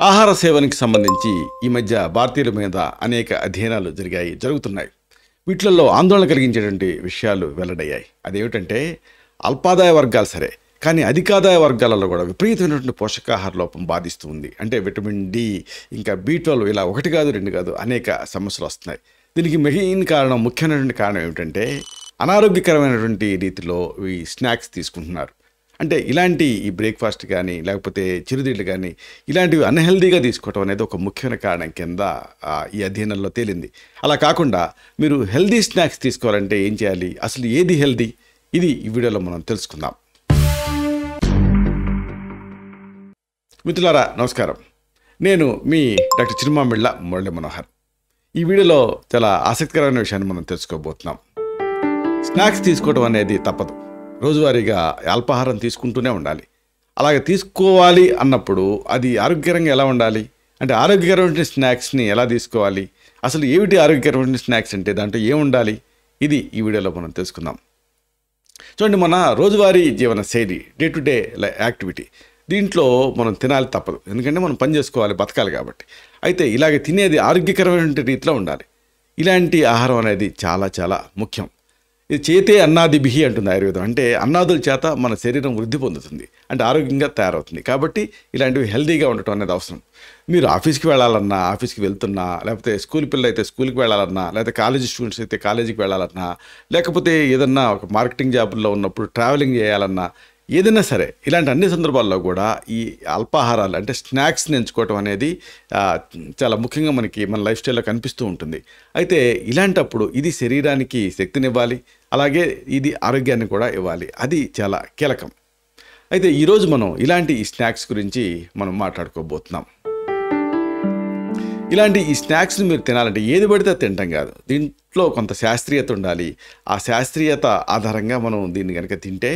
ఆహార సేవనకి సంబంధించి ఈ మధ్య భారతీయుల మీద అనేక అధ్యయనాలు జరుగుతున్నాయి. వీటిల్లో ఆందోళన కలిగించేటువంటి విషయాలు వెల్లడయ్యాయి. అదేమిటంటే అల్పాదాయ వర్గాలు సరే, కానీ అధికాదాయ వర్గాలలో కూడా విపరీతమైనటువంటి పోషకాహార లోపం బాధిస్తూ ఉంది. అంటే విటమిన్ డి, ఇంకా B12 ఇలా ఒకటి కాదు రెండు కాదు అనేక సమస్యలు వస్తున్నాయి. దీనికి ముఖ్యమైనటువంటి కారణం ఏమిటంటే అనారోగ్యకరమైనటువంటి రీతిలో ఈ స్నాక్స్ తీసుకుంటున్నారు. అంటే ఇలాంటి ఈ బ్రేక్ఫాస్ట్ కానీ లేకపోతే చిరుతిళ్ళు కానీ ఇలాంటివి అన్హెల్దీగా తీసుకోవటం అనేది ఒక ముఖ్యమైన కారణం కింద ఈ అధ్యయనంలో తేలింది. అలా కాకుండా మీరు హెల్దీ స్నాక్స్ తీసుకోవాలంటే ఏం చేయాలి, అసలు ఏది హెల్దీ, ఇది ఈ వీడియోలో మనం తెలుసుకుందాం. మిత్రులారా నమస్కారం, నేను మీ డాక్టర్ చిరుమామిళ్ళ మురళీ మనోహర్. ఈ వీడియోలో చాలా ఆసక్తికరమైన విషయాన్ని మనం తెలుసుకోబోతున్నాం. స్నాక్స్ తీసుకోవడం అనేది తప్పదు. రోజువారీగా అల్పాహారం తీసుకుంటూనే ఉండాలి. అలాగే తీసుకోవాలి అన్నప్పుడు అది ఆరోగ్యకరంగా ఎలా ఉండాలి, అంటే ఆరోగ్యకరమైన స్నాక్స్ని ఎలా తీసుకోవాలి, అసలు ఏమిటి ఆరోగ్యకరమైన స్నాక్స్ అంటే దాంట్లో ఏముండాలి, ఇది ఈ వీడియోలో మనం తెలుసుకుందాం. చూడండి, మన రోజువారీ జీవన శైలి, డే టు డే యాక్టివిటీ, దీంట్లో మనం తినాలి తప్పదు. ఎందుకంటే మనం పని చేసుకోవాలి, బతకాలి కాబట్టి. అయితే ఇలాగ తినేది ఆరోగ్యకరమైన రీతిలో ఉండాలి. ఇలాంటి ఆహారం అనేది చాలా చాలా ముఖ్యం. ఇది చేతే అన్నాదిభిహి అంటుంది ఆయుర్వేదం. అంటే అన్నాదుల చేత మన శరీరం వృద్ధి పొందుతుంది, అంటే ఆరోగ్యంగా తయారవుతుంది. కాబట్టి ఇలాంటివి హెల్దీగా ఉండటం అనేది అవసరం. మీరు ఆఫీస్కి వెళ్ళాలన్నా, ఆఫీస్కి వెళ్తున్నా, లేకపోతే స్కూల్ పిల్లలు అయితే స్కూల్కి వెళ్ళాలన్నా, లేకపోతే కాలేజీ స్టూడెంట్స్ అయితే కాలేజీకి వెళ్ళాలన్నా, లేకపోతే ఏదన్నా ఒక మార్కెటింగ్ జాబ్లో ఉన్నప్పుడు ట్రావెలింగ్ చేయాలన్నా, ఏదైనా సరే ఇలాంటి అన్ని సందర్భాల్లో కూడా ఈ అల్పాహారాలు అంటే స్నాక్స్ని ఎంచుకోవటం అనేది చాలా ముఖ్యంగా మన లైఫ్ స్టైల్లో కనిపిస్తూ ఉంటుంది. అయితే ఇలాంటప్పుడు ఇది శరీరానికి శక్తినివ్వాలి, అలాగే ఇది ఆరోగ్యాన్ని కూడా ఇవ్వాలి. అది చాలా కీలకం. అయితే ఈరోజు మనం ఇలాంటి ఈ స్నాక్స్ గురించి మనం మాట్లాడుకోబోతున్నాం. ఇలాంటి ఈ స్నాక్స్ని మీరు తినాలంటే ఏది పడితే తినటం కాదు, దీంట్లో కొంత శాస్త్రీయత ఉండాలి. ఆ శాస్త్రీయత ఆధారంగా మనం దీన్ని కనుక తింటే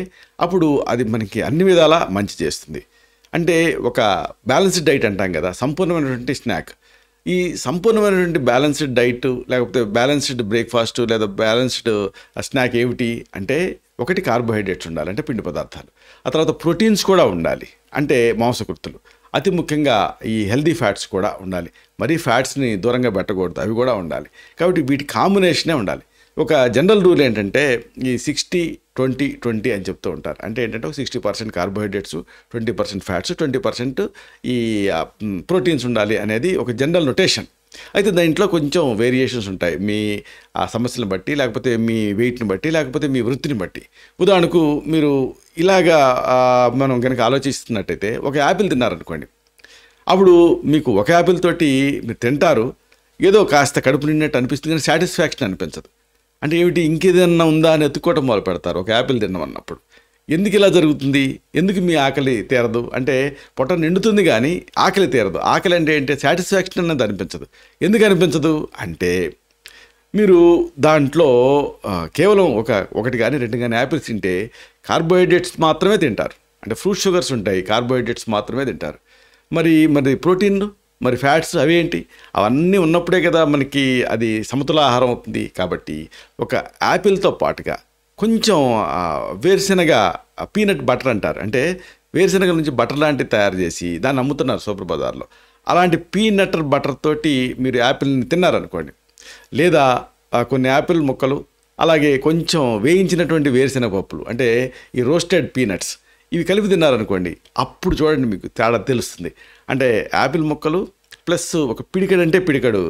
అప్పుడు అది మనకి అన్ని విధాలా మంచి చేస్తుంది. అంటే ఒక బ్యాలెన్స్డ్ డైట్ అంటాం కదా, సంపూర్ణమైనటువంటి స్నాక్. ఈ సంపూర్ణమైనటువంటి బ్యాలెన్స్డ్ డైట్ లేకపోతే బ్యాలెన్స్డ్ బ్రేక్ఫాస్ట్ లేదా బ్యాలెన్స్డ్ స్నాక్ ఏమిటి అంటే, ఒకటి కార్బోహైడ్రేట్స్ ఉండాలి, అంటే పిండి పదార్థాలు. ఆ తర్వాత ప్రోటీన్స్ కూడా ఉండాలి, అంటే మాంసకృతులు. అతి ముఖ్యంగా ఈ హెల్దీ ఫ్యాట్స్ కూడా ఉండాలి. మరీ ఫ్యాట్స్ని దూరంగా పెట్టకూడదు, అవి కూడా ఉండాలి. కాబట్టి వీటి కాంబినేషనే ఉండాలి. ఒక జనరల్ రూల్ ఏంటంటే ఈ 60-20-20 అని చెప్తూ ఉంటారు. అంటే ఏంటంటే 60% కార్బోహైడ్రేట్స్, 20% ఫ్యాట్స్, 20% ఈ ప్రోటీన్స్ ఉండాలి అనేది ఒక జనరల్ నొటేషన్. అయితే దాంట్లో కొంచెం వేరియేషన్స్ ఉంటాయి, మీ ఆ సమస్యలను బట్టి, లేకపోతే మీ వెయిట్ని బట్టి, లేకపోతే మీ వృత్తిని బట్టి. ఉదాహరణకు మీరు ఇలాగా మనం కనుక ఆలోచిస్తున్నట్టయితే ఒక యాపిల్ తిన్నారనుకోండి, అప్పుడు మీకు ఒక యాపిల్ తోటి మీరు తింటారు, ఏదో కాస్త కడుపు నిండినట్టు అనిపిస్తుంది, కానీ సాటిస్ఫాక్షన్ అనిపించదు. అంటే ఏమిటి, ఇంకేదన్నా ఉందా అని ఎత్తుకోవటం మొదలు పెడతారు ఒక యాపిల్ తిన్నామన్నప్పుడు. ఎందుకు ఇలా జరుగుతుంది, ఎందుకు మీ ఆకలి తీరదు అంటే, పొట్ట నిండుతుంది కానీ ఆకలి తీరదు. ఆకలి అంటే ఏంటి, సాటిస్ఫాక్షన్ అనేది అనిపించదు. ఎందుకు అనిపించదు అంటే, మీరు దాంట్లో కేవలం ఒకటి కానీ రెండు కానీ యాపిల్స్ తింటే కార్బోహైడ్రేట్స్ మాత్రమే తింటారు. అంటే ఫ్రూట్ షుగర్స్ ఉంటాయి, కార్బోహైడ్రేట్స్ మాత్రమే తింటారు. మరి ప్రోటీన్, మరి ఫ్యాట్స్ అవేంటి, అవన్నీ ఉన్నప్పుడే కదా మనకి అది సమతుల ఆహారం అవుతుంది. కాబట్టి ఒక యాపిల్తో పాటుగా కొంచెం వేరుశెనగ పీనట్ బటర్ అంటారు, అంటే వేరుశెనగ నుంచి బటర్ లాంటివి తయారు చేసి దాన్ని అమ్ముతున్నారు సూపర్ బజార్లో. అలాంటి పీనట్ బటర్ తోటి మీరు యాపిల్ని తిన్నారనుకోండి, లేదా కొన్ని యాపిల్ ముక్కలు, అలాగే కొంచెం వేయించినటువంటి వేరుశెనగ పప్పులు, అంటే ఈ రోస్టెడ్ పీనట్స్, ఇవి కలిపి తిన్నారనుకోండి, అప్పుడు చూడండి మీకు తేడా తెలుస్తుంది. అంటే యాపిల్ ముక్కలు ప్లస్ ఒక పిడికడు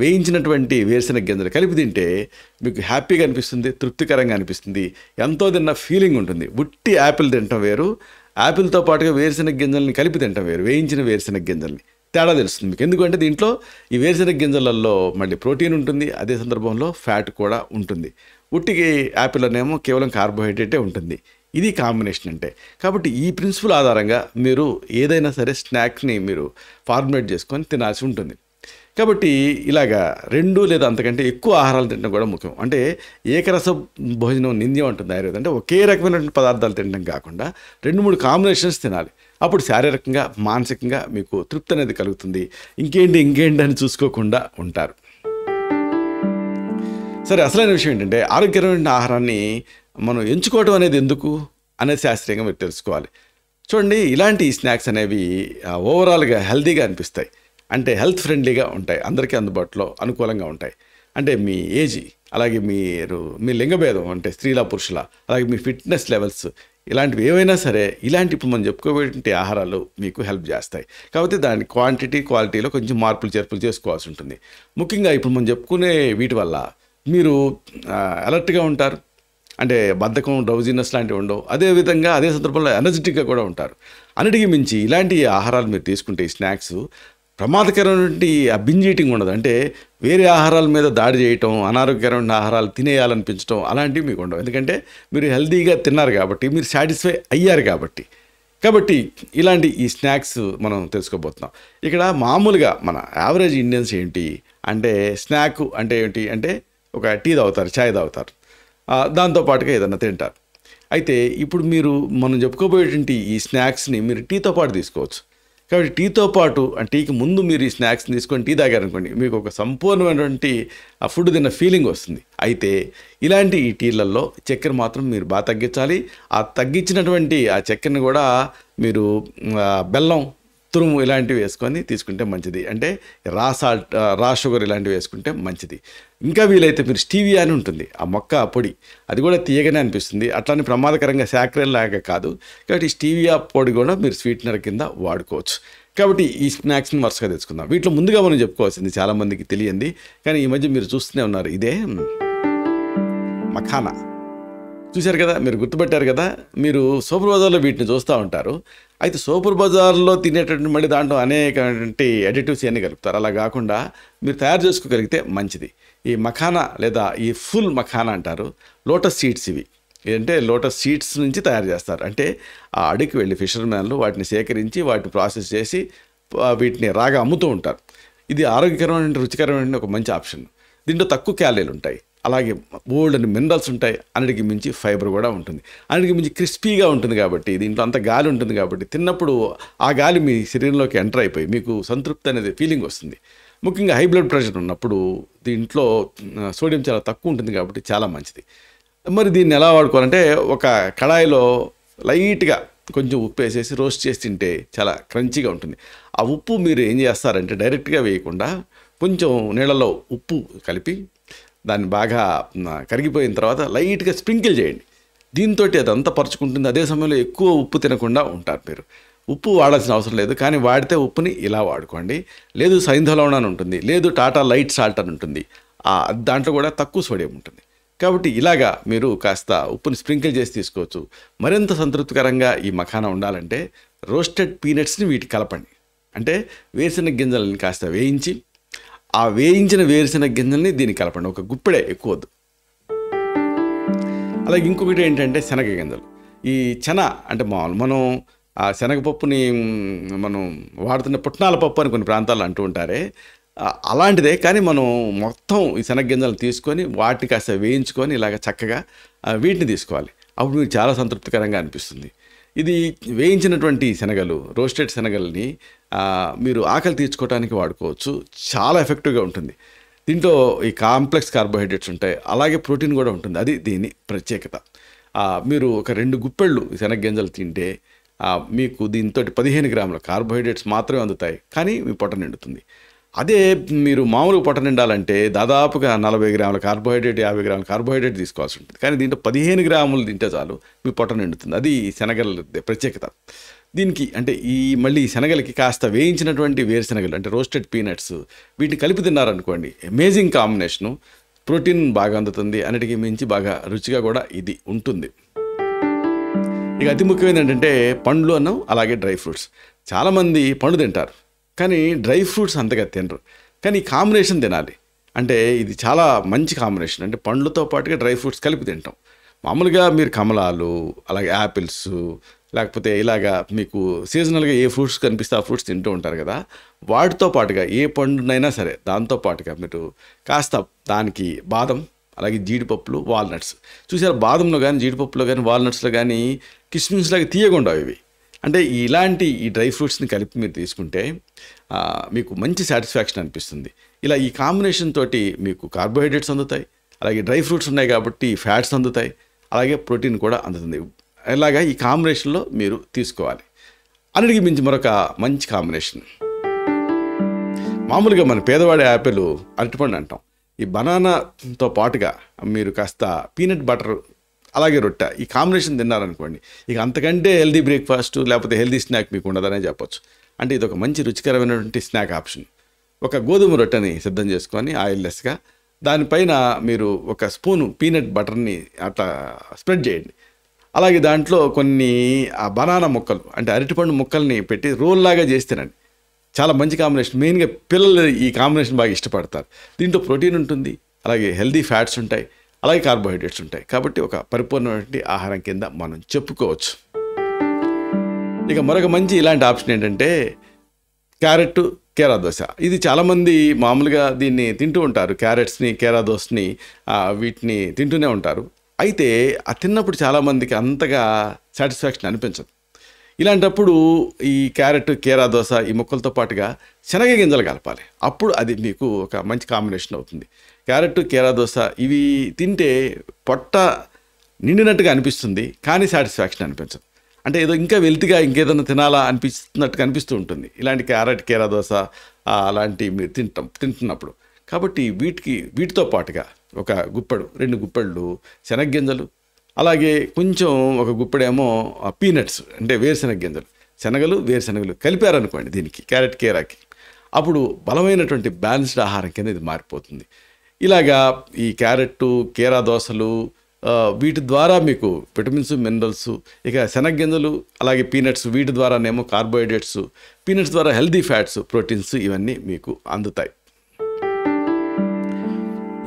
వేయించినటువంటి వేరుశెనగ గింజలు కలిపి తింటే మీకు హ్యాపీగా అనిపిస్తుంది, తృప్తికరంగా అనిపిస్తుంది, ఎంతో తిన్న ఫీలింగ్ ఉంటుంది. ఉట్టి యాపిల్ తినటం వేరు, యాపిల్తో పాటుగా వేరుశెనగ గింజల్ని కలిపి తినటం వేరు, వేయించిన వేరుశెనగ గింజల్ని. తేడా తెలుస్తుంది మీకు. ఎందుకంటే దీంట్లో ఈ వేరుశెనగ గింజలలో మళ్ళీ ప్రోటీన్ ఉంటుంది, అదే సందర్భంలో ఫ్యాట్ కూడా ఉంటుంది. ఉట్టికి యాపిల్లోనేమో కేవలం కార్బోహైడ్రేటే ఉంటుంది. ఇది కాంబినేషన్ అంటే. కాబట్టి ఈ ప్రిన్సిపల్ ఆధారంగా మీరు ఏదైనా సరే స్నాక్ని మీరు ఫార్ములేట్ చేసుకొని తినాల్సి ఉంటుంది. కాబట్టి ఇలాగా 2 లేదా అంతకంటే ఎక్కువ ఆహారాలు తినడం కూడా ముఖ్యం. అంటే ఏకరస భోజనం నింద్యం ఉంటుంది ఆయుర్వేదం. అంటే ఒకే రకమైనటువంటి పదార్థాలు తినడం కాకుండా 2-3 కాంబినేషన్స్ తినాలి. అప్పుడు శారీరకంగా, మానసికంగా మీకు తృప్తి అనేది కలుగుతుంది. ఇంకేంటి అని చూసుకోకుండా ఉంటారు. సరే, అసలైన విషయం ఏంటంటే ఆరోగ్యకరమైన ఆహారాన్ని మనం ఎంచుకోవడం అనేది ఎందుకు అనేది శాస్త్రీయంగా మీరు తెలుసుకోవాలి. చూడండి ఇలాంటి స్నాక్స్ అనేవి ఓవరాల్గా హెల్తీగా అనిపిస్తాయి. అంటే హెల్త్ ఫ్రెండ్లీగా ఉంటాయి, అందరికీ అందుబాటులో అనుకూలంగా ఉంటాయి. అంటే మీ ఏజ్, అలాగే మీ లింగభేదం అంటే స్త్రీల పురుషుల, అలాగే మీ ఫిట్నెస్ లెవెల్స్ ఇలాంటివి ఏవైనా సరే ఇలాంటి ఇప్పుడు మనం చెప్పుకోబోయే ఆహారాలు మీకు హెల్ప్ చేస్తాయి. కాబట్టి దాని క్వాంటిటీ క్వాలిటీలో కొంచెం మార్పులు చేర్పులు చేసుకోవాల్సి ఉంటుంది. ముఖ్యంగా ఇప్పుడు మనం చెప్పుకునే వీటి వల్ల మీరు అలర్ట్గా ఉంటారు. అంటే బద్ధకం, డ్రౌజినెస్ లాంటివి ఉండవు. అదేవిధంగా అదే సందర్భంలో ఎనర్జెటిక్గా కూడా ఉంటారు. అన్నిటికీ మించి ఇలాంటి ఆహారాలు మీరు తీసుకుంటే ఈ స్నాక్స్ ప్రమాదకరమైనటువంటి ఆ బింజ్ ఈటింగ్ ఉండదు. అంటే వేరే ఆహారాల మీద దాడి చేయటం, అనారోగ్యకరమైన ఆహారాలు తినేయాలనిపించడం అలాంటివి మీకు ఉండవు. ఎందుకంటే మీరు హెల్తీగా తిన్నారు కాబట్టి, మీరు సాటిస్ఫై అయ్యారు కాబట్టి ఇలాంటి ఈ స్నాక్స్ మనం తెలుసుకోబోతున్నాం. ఇక్కడ మామూలుగా మన యావరేజ్ ఇండియన్స్ ఏంటి అంటే స్నాక్ అంటే ఏంటి అంటే ఒక టీ తాగుతారు, ఛాయ్ తాగుతారు, దాంతోపాటుగా ఏదన్నా తింటారు. అయితే ఇప్పుడు మనం చెప్పుకోబోయేటువంటి ఈ స్నాక్స్ని మీరు టీతో పాటు తీసుకోవచ్చు. కాబట్టి టీతో పాటు టీకి ముందు మీరు ఈ స్నాక్స్ని తీసుకొని టీ తాగారనుకోండి, మీకు ఒక సంపూర్ణమైనటువంటి ఆ ఫుడ్ తిన్న ఫీలింగ్ వస్తుంది. అయితే ఇలాంటి ఈ టీలలో చక్కెర మాత్రం మీరు బాగా తగ్గించాలి. ఆ తగ్గించినటువంటి ఆ చక్కెరని కూడా మీరు బెల్లం, తురుము ఇలాంటివి వేసుకొని తీసుకుంటే మంచిది. అంటే రా షుగర్ ఇలాంటివి వేసుకుంటే మంచిది. ఇంకా వీలైతే మీరు స్టీవియా అని ఉంటుంది, ఆ మొక్క పొడి, అది కూడా తీయగానే అనిపిస్తుంది. అట్లానే ప్రమాదకరంగా సాక్రైన్ లాగా కాదు. కాబట్టి స్టీవియా పొడి కూడా మీరు స్వీట్నర్ కింద వాడుకోవచ్చు. కాబట్టి ఈ స్నాక్స్ని వరుసగా తెచ్చుకుందాం. వీటిలో ముందుగా మనం చెప్పుకోవాల్సింది చాలామందికి తెలియంది, కానీ ఈ మధ్య మీరు చూస్తూనే ఉన్నారు, ఇదే మఖానా. చూశారు కదా, మీరు గుర్తుపెట్టారు కదా. మీరు సూపర్ బజార్లో వీటిని చూస్తూ ఉంటారు. అయితే సూపర్ బజార్లో తినేటటువంటి మళ్ళీ దాంట్లో అనేకటువంటి అడిటివ్స్ అన్నీ కలుపుతారు. అలా కాకుండా మీరు తయారు చేసుకోగలిగితే మంచిది. ఈ మఖానా లేదా ఈ ఫుల్ మఖానా అంటారు. లోటస్ సీడ్స్ ఇవి ఏంటంటే లోటస్ సీడ్స్ నుంచి తయారు చేస్తారు. అంటే ఆ అడికి వెళ్ళి ఫిషర్మ్యాన్లు వాటిని సేకరించి వాటిని ప్రాసెస్ చేసి వీటిని రాగా అమ్ముతూ ఉంటారు. ఇది ఆరోగ్యకరమైన రుచికరమైన ఒక మంచి ఆప్షన్. దీంట్లో తక్కువ క్యాలరీలు ఉంటాయి, అలాగే బోల్డ్ అని మినరల్స్ ఉంటాయి, అన్నిటికి మించి ఫైబర్ కూడా ఉంటుంది, అన్నిటికి మించి క్రిస్పీగా ఉంటుంది. కాబట్టి దీంట్లో అంత గాలి ఉంటుంది కాబట్టి తిన్నప్పుడు ఆ గాలి మీ శరీరంలోకి ఎంటర్ అయిపోయి మీకు సంతృప్తి అనేది ఫీలింగ్ వస్తుంది. ముఖ్యంగా హై బ్లడ్ ప్రెషర్ ఉన్నప్పుడు దీంట్లో సోడియం చాలా తక్కువ ఉంటుంది కాబట్టి చాలా మంచిది. మరి దీన్ని ఎలా వాడుకోవాలంటే ఒక కడాయిలో లైట్గా కొంచెం ఉప్పు వేసేసి రోస్ట్ చేసి తింటే చాలా క్రంచీగా ఉంటుంది. ఆ ఉప్పు మీరు ఏం చేస్తారంటే డైరెక్ట్గా వేయకుండా కొంచెం నీళ్ళలో ఉప్పు కలిపి దాన్ని బాగా కరిగిపోయిన తర్వాత లైట్గా స్ప్రింకిల్ చేయండి. దీంతో అదంతా పరుచుకుంటుంది. అదే సమయంలో ఎక్కువ ఉప్పు తినకుండా ఉంటారు. మీరు ఉప్పు వాడాల్సిన అవసరం లేదు, కానీ వాడితే ఉప్పుని ఇలా వాడుకోండి. లేదు సైంధలవణ అని ఉంటుంది, లేదు టాటా లైట్ సాల్ట్ అని ఉంటుంది, దాంట్లో కూడా తక్కువ సోడియం ఉంటుంది. కాబట్టి ఇలాగా మీరు కాస్త ఉప్పుని స్ప్రింకిల్ చేసి తీసుకోవచ్చు. మరింత సంతృప్తికరంగా ఈ మఖానా ఉండాలంటే రోస్టెడ్ పీనట్స్ని వీటికి కలపండి. అంటే వేరుశనగ గింజలని కాస్త వేయించి ఆ వేయించిన వేరుశనగ గింజల్ని దీనికి కలపండి. ఒక గుప్పెడే, ఎక్కువ వద్దు. అలాగే ఇంకొకటి ఏంటంటే శనగ గింజలు. ఈ అంటే మనం ఆ శనగపప్పుని మనం వాడుతున్న పుట్నాల పప్పు అని కొన్ని ప్రాంతాల్లో అంటూ ఉంటారే, అలాంటిదే. కానీ మనం మొత్తం ఈ శనగ గింజలను తీసుకొని వాటిని కాస్త వేయించుకొని ఇలాగ చక్కగా వీటిని తీసుకోవాలి. అప్పుడు మీకు చాలా సంతృప్తికరంగా అనిపిస్తుంది. ఇది వేయించినటువంటి శనగలు, రోస్టెడ్ శనగల్ని మీరు ఆకలి తీర్చుకోవడానికి వాడుకోవచ్చు. చాలా ఎఫెక్టివ్గా ఉంటుంది. దీంట్లో ఈ కాంప్లెక్స్ కార్బోహైడ్రేట్స్ ఉంటాయి, అలాగే ప్రోటీన్ కూడా ఉంటుంది. అది దీని ప్రత్యేకత. మీరు ఒక 2 గుప్పెళ్ళు శనగ గింజలు తింటే మీకు దీంతో 15 గ్రాముల కార్బోహైడ్రేట్స్ మాత్రమే అందుతాయి, కానీ మీ పొట్ట నిండుతుంది. అదే మీరు మామూలుగా పొట్ట నిండాలంటే దాదాపుగా 40 గ్రాముల కార్బోహైడ్రేట్, 50 గ్రాముల కార్బోహైడ్రేట్ తీసుకోవాల్సి ఉంటుంది. కానీ దీంట్లో 15 గ్రాములు తింటే చాలు మీ పొట్ట నిండుతుంది. అది శనగల ప్రత్యేకత. దీనికి అంటే మళ్ళీ శనగలకి కాస్త వేయించినటువంటి వేరుశనగలు అంటే రోస్టెడ్ పీనట్స్ వీటిని కలిపి తిన్నారనుకోండి, అమేజింగ్ కాంబినేషను. ప్రోటీన్ బాగా అందుతుంది, అన్నిటికీ మించి బాగా రుచిగా కూడా ఇది ఉంటుంది. ఇక అతి ముఖ్యమైనది ఏంటంటే పండ్లు అన్నం, అలాగే డ్రై ఫ్రూట్స్. చాలామంది పండు తింటారు, కానీ డ్రై ఫ్రూట్స్ అంతగా తినరు. కానీ ఈ కాంబినేషన్ తినాలి. అంటే ఇది చాలా మంచి కాంబినేషన్. అంటే పండ్లతో పాటుగా డ్రై ఫ్రూట్స్ కలిపి తింటాం. మామూలుగా మీరు కమలాలు, అలాగే యాపిల్స్, లేకపోతే ఇలాగా మీకు సీజనల్గా ఏ ఫ్రూట్స్ కనిపిస్తే ఆ ఫ్రూట్స్ తింటూ ఉంటారు కదా, వాటితో పాటుగా ఏ పండునైనా సరే దాంతో పాటుగా మీరు కాస్త దానికి బాదం, అలాగే జీడిపప్పులు, వాల్నట్స్. చూసారు, బాదంలో కానీ జీడిపప్పులో కానీ వాల్నట్స్లో కానీ కిస్మిస్ లాగా తీయకుండా ఇవి. అంటే ఇలాంటి ఈ డ్రై ఫ్రూట్స్ని కలిపి మీరు తీసుకుంటే మీకు మంచి సాటిస్ఫాక్షన్ అనిపిస్తుంది. ఇలా ఈ కాంబినేషన్ తోటి మీకు కార్బోహైడ్రేట్స్ అందుతాయి, అలాగే డ్రై ఫ్రూట్స్ ఉన్నాయి కాబట్టి ఫ్యాట్స్ అందుతాయి, అలాగే ప్రోటీన్ కూడా అందుతుంది. ఇలాగా ఈ కాంబినేషన్లో మీరు తీసుకోవాలి. అన్నిటికీ మించి మరొక మంచి కాంబినేషన్. మామూలుగా మన పేదవాడి యాపిల్ అరటిపండు అంటాం. ఈ బనానాతో పాటుగా మీరు కాస్త పీనట్ బటర్ అలాగే రొట్టె ఈ కాంబినేషన్ తిన్నారనుకోండి, ఇక అంతకంటే హెల్దీ బ్రేక్ఫాస్ట్ లేకపోతే హెల్దీ స్నాక్ మీకు ఉండదనే చెప్పొచ్చు. అంటే ఇది ఒక మంచి రుచికరమైనటువంటి స్నాక్ ఆప్షన్. ఒక గోధుమ రొట్టెని సిద్ధం చేసుకొని ఆయిల్లెస్గా దానిపైన మీరు ఒక స్పూను పీనట్ బటర్ని అట్లా స్ప్రెడ్ చేయండి. అలాగే దాంట్లో కొన్ని ఆ బనానా ముక్కలు అంటే అరటిపండు ముక్కల్ని పెట్టి రోల్ లాగా చేసి తినండి. చాలా మంచి కాంబినేషన్. మెయిన్గా పిల్లలు ఈ కాంబినేషన్ బాగా ఇష్టపడతారు. దీంట్లో ప్రోటీన్ ఉంటుంది, అలాగే హెల్దీ ఫ్యాట్స్ ఉంటాయి, అలాగే కార్బోహైడ్రేట్స్ ఉంటాయి. కాబట్టి ఒక పరిపూర్ణమైన ఆహారం కింద మనం చెప్పుకోవచ్చు. ఇక మరొక మంచి ఇలాంటి ఆప్షన్ ఏంటంటే క్యారెట్ కేరా దోశ. ఇది చాలామంది మామూలుగా దీన్ని తింటూ ఉంటారు. క్యారెట్స్ని కేరా దోశని వీటిని తింటూనే ఉంటారు. అయితే ఆ తిన్నప్పుడు చాలామందికి అంతగా సాటిస్ఫాక్షన్ అనిపించదు. ఇలాంటప్పుడు ఈ క్యారెట్ కేరా దోశ ఈ ముక్కలతో పాటుగా శనగ గింజలు కలపాలి. అప్పుడు అది మీకు ఒక మంచి కాంబినేషన్ అవుతుంది. క్యారెట్ కేరా దోశ ఇవి తింటే పొట్ట నిండినట్టుగా అనిపిస్తుంది, కానీ సాటిస్ఫాక్షన్ అనిపించదు. అంటే ఏదో ఇంకా వెల్తిగా ఇంకేదైనా తినాలా అనిపిస్తున్నట్టుగా అనిపిస్తూ ఉంటుంది ఇలాంటి క్యారెట్ కేరా దోశ అలాంటి మీరు తింటున్నప్పుడు. కాబట్టి వీటితో పాటుగా ఒక గుప్పెడు 2 గుప్పెళ్ళు శనగగింజలు, అలాగే కొంచెం ఒక గుప్పెడేమో పీనట్స్ అంటే వేరుశనగ గింజలు, శనగలు వేరుశనగలు కలిపారనుకోండి దీనికి క్యారెట్ కేరాకి, అప్పుడు బలమైనటువంటి బ్యాలెన్స్డ్ ఆహారం కింద ఇది మారిపోతుంది. ఇలాగా ఈ క్యారెట్ కేరా దోశలు వీటి ద్వారా మీకు విటమిన్స్ మినరల్స్, ఇక శనగగింజలు అలాగే పీనట్స్ వీటి ద్వారానేమో కార్బోహైడ్రేట్స్, పీనట్స్ ద్వారా హెల్దీ ఫ్యాట్స్ ప్రోటీన్స్ ఇవన్నీ మీకు అందుతాయి.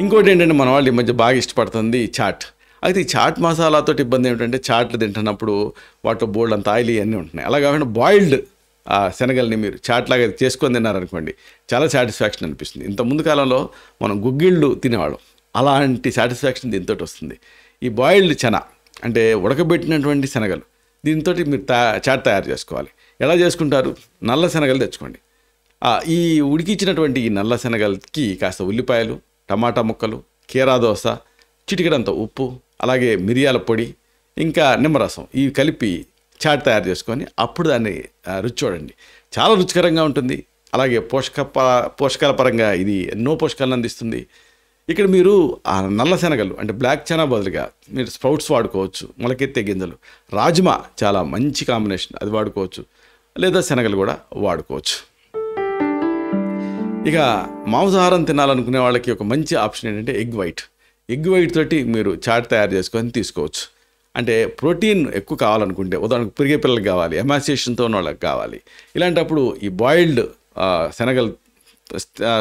ఇంకోటి ఏంటంటే మన వాళ్ళు ఈ మధ్య బాగా ఇష్టపడుతుంది చాట్. అయితే ఈ చాట్ మసాలాతో ఇబ్బంది ఏమిటంటే చాట్లు తింటున్నప్పుడు వాటిలో బోల్డ్ అంత ఆయిల్ ఇవన్నీ ఉంటున్నాయి. అలా కాకుండా బాయిల్డ్ శనగల్ని మీరు చాట్ లాగా చేసుకొని తిన్నారనుకోండి చాలా సాటిస్ఫాక్షన్ అనిపిస్తుంది. ఇంత ముందు కాలంలో మనం గుగ్గిళ్ళు తినేవాళ్ళం, అలాంటి సాటిస్ఫాక్షన్ దీంతో వస్తుంది. ఈ బాయిల్డ్ చెన అంటే ఉడకబెట్టినటువంటి శనగలు దీంతో మీరు చాట్ తయారు చేసుకోవాలి. ఎలా చేసుకుంటారు? నల్ల శనగలు తెచ్చుకోండి. ఈ ఉడికించినటువంటి ఈ నల్ల శనగలకి కాస్త ఉల్లిపాయలు, టమాటా ముక్కలు, కేరా దోశ, చిటికెడంత ఉప్పు, అలాగే మిరియాల పొడి, ఇంకా నిమ్మరసం ఇవి కలిపి చాట్ తయారు చేసుకొని అప్పుడు దాన్ని రుచి చూడండి. చాలా రుచికరంగా ఉంటుంది. అలాగే పోషకాల పరంగా ఇది ఎన్నో పోషకాలను అందిస్తుంది. ఇక్కడ మీరు ఆ నల్ల శనగలు అంటే బ్లాక్ చనా బదులుగా మీరు స్ప్రౌట్స్ వాడుకోవచ్చు, మొలకెత్తే గింజలు, రాజ్మా చాలా మంచి కాంబినేషన్, అది వాడుకోవచ్చు, లేదా శనగలు కూడా వాడుకోవచ్చు. ఇక మాంసాహారం తినాలనుకునే వాళ్ళకి ఒక మంచి ఆప్షన్ ఏంటంటే ఎగ్ వైట్ తోటి మీరు చాట్ తయారు చేసుకొని తీసుకోవచ్చు. అంటే ప్రోటీన్ ఎక్కువ కావాలనుకుంటే, ఉదాహరణకు పెరిగే పిల్లలకు కావాలి, ఎమాసియేషన్తో ఉన్న వాళ్ళకి కావాలి, ఇలాంటప్పుడు ఈ బాయిల్డ్ శనగల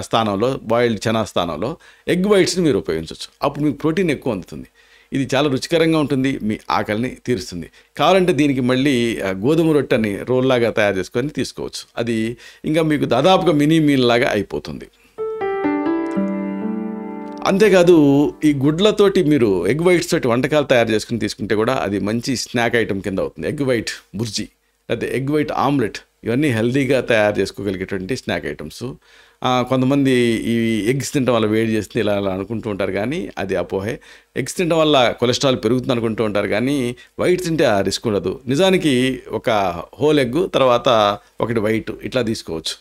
స్థానంలో బాయిల్డ్ చనా స్థానంలో ఎగ్ వైట్స్ని మీరు ఉపయోగించవచ్చు. అప్పుడు మీకు ప్రోటీన్ ఎక్కువ అందుతుంది. ఇది చాలా రుచికరంగా ఉంటుంది, మీ ఆకలిని తీరుస్తుంది. కావాలంటే దీనికి మళ్ళీ గోధుమ రొట్టెని రోల్లాగా తయారు చేసుకొని తీసుకోవచ్చు. అది ఇంకా మీకు దాదాపుగా మినీ మీల్ లాగా అయిపోతుంది. అంతేకాదు ఈ గుడ్లతోటి మీరు ఎగ్ వైట్స్ తోటి వంటకాలు తయారు చేసుకుని తీసుకుంటే కూడా అది మంచి స్నాక్ ఐటమ్ కింద అవుతుంది. ఎగ్ వైట్ బుర్జీ లేకపోతే ఎగ్ వైట్ ఆమ్లెట్ ఇవన్నీ హెల్దీగా తయారు చేసుకోగలిగేటువంటి స్నాక్ ఐటమ్స్. కొంతమంది ఈ ఎగ్స్ తినడం వల్ల వేడి చేస్తుంది ఇలా అనుకుంటూ ఉంటారు, కానీ అది అపోహే. ఎగ్స్ తినడం వల్ల కొలెస్ట్రాల్ పెరుగుతుంది అనుకుంటూ ఉంటారు, కానీ వైట్ తింటే ఆ రిస్క్ ఉండదు. నిజానికి ఒక హోల్ ఎగ్ తర్వాత ఒకటి వైట్ ఇట్లా తీసుకోవచ్చు.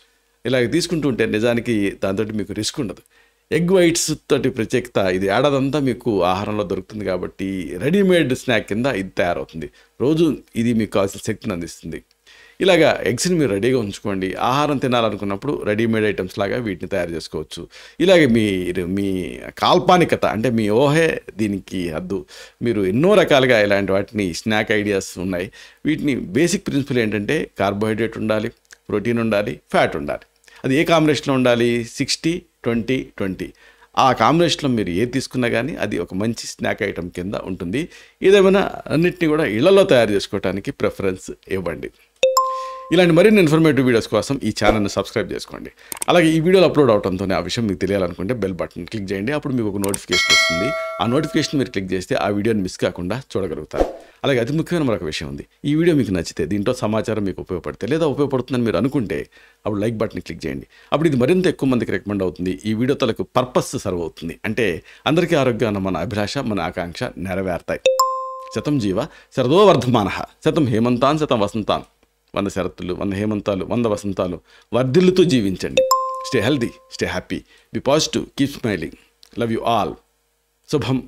ఇలాగ తీసుకుంటూ ఉంటే నిజానికి దాంతో మీకు రిస్క్ ఉండదు. ఎగ్ వైట్స్ తోటి ప్రత్యేకత ఇది ఏడాదంతా మీకు ఆహారంలో దొరుకుతుంది కాబట్టి రెడీమేడ్ స్నాక్ కింద ఇది తయారవుతుంది. రోజు ఇది మీకు కావాల్సిన శక్తిని అందిస్తుంది. ఇలాగా ఎగ్స్ని మీరు రెడీగా ఉంచుకోండి. ఆహారం తినాలనుకున్నప్పుడు రెడీమేడ్ ఐటమ్స్ లాగా వీటిని తయారు చేసుకోవచ్చు. ఇలాగే మీ కాల్పనికత అంటే మీ ఊహే దీనికి హద్దు. మీరు ఎన్నో రకాలుగా ఇలాంటి వాటిని స్నాక్ ఐడియాస్ ఉన్నాయి. వీటిని బేసిక్ ప్రిన్సిపల్ ఏంటంటే కార్బోహైడ్రేట్ ఉండాలి, ప్రోటీన్ ఉండాలి, ఫ్యాట్ ఉండాలి. అది ఏ కాంబినేషన్లో ఉండాలి? 60-20-20. ఆ కాంబినేషన్లో మీరు ఏది తీసుకున్నా కానీ అది ఒక మంచి స్నాక్ ఐటమ్ కింద ఉంటుంది. ఏదేమైనా అన్నిటినీ కూడా ఇళ్లలో తయారు చేసుకోవడానికి ప్రిఫరెన్స్ ఇవ్వండి. ఇలాంటి మరిన్ని ఇన్ఫర్మేటివ్ వీడియోస్ కోసం ఈ ఛానల్ని సబ్స్క్రైబ్ చేసుకోండి. అలాగే ఈ వీడియోలు అప్లోడ్ అవడంతోనే ఆ విషయం మీకు తెలియాలనుకుంటే బెల్ బటన్ క్లిక్ చేయండి. అప్పుడు మీకు ఒక నోటిఫికేషన్ వస్తుంది. ఆ నోటిఫికేషన్ మీరు క్లిక్ చేస్తే ఆ వీడియోని మిస్ కాకుండా చూడగలుగుతారు. అలాగే అతి ముఖ్యమైన మరొక విషయం ఉంది. ఈ వీడియో మీకు నచ్చితే, దీంట్లో సమాచారం మీకు ఉపయోగపడితే లేదా ఉపయోగపడుతుందని మీరు అనుకుంటే అప్పుడు లైక్ బటన్ క్లిక్ చేయండి. అప్పుడు ఇది మరింత ఎక్కువ మందికి రికమెండ్ అవుతుంది. ఈ వీడియో తలకు పర్పస్ సర్వ్ అవుతుంది. అంటే అందరికీ ఆరోగ్యం మన అభిలాష, మన ఆకాంక్ష నెరవేరుతాయి. శతం జీవ శరదో వర్ధమానః, శతం హేమంతాన్ శతం వసంతాన్, 100 శరత్తులు, 100 హేమంతాలు, 100 వసంతాలు వర్ధిల్లుతూ జీవించండి. Stay healthy, stay happy, be positive, keep smiling. Love you all. శుభం.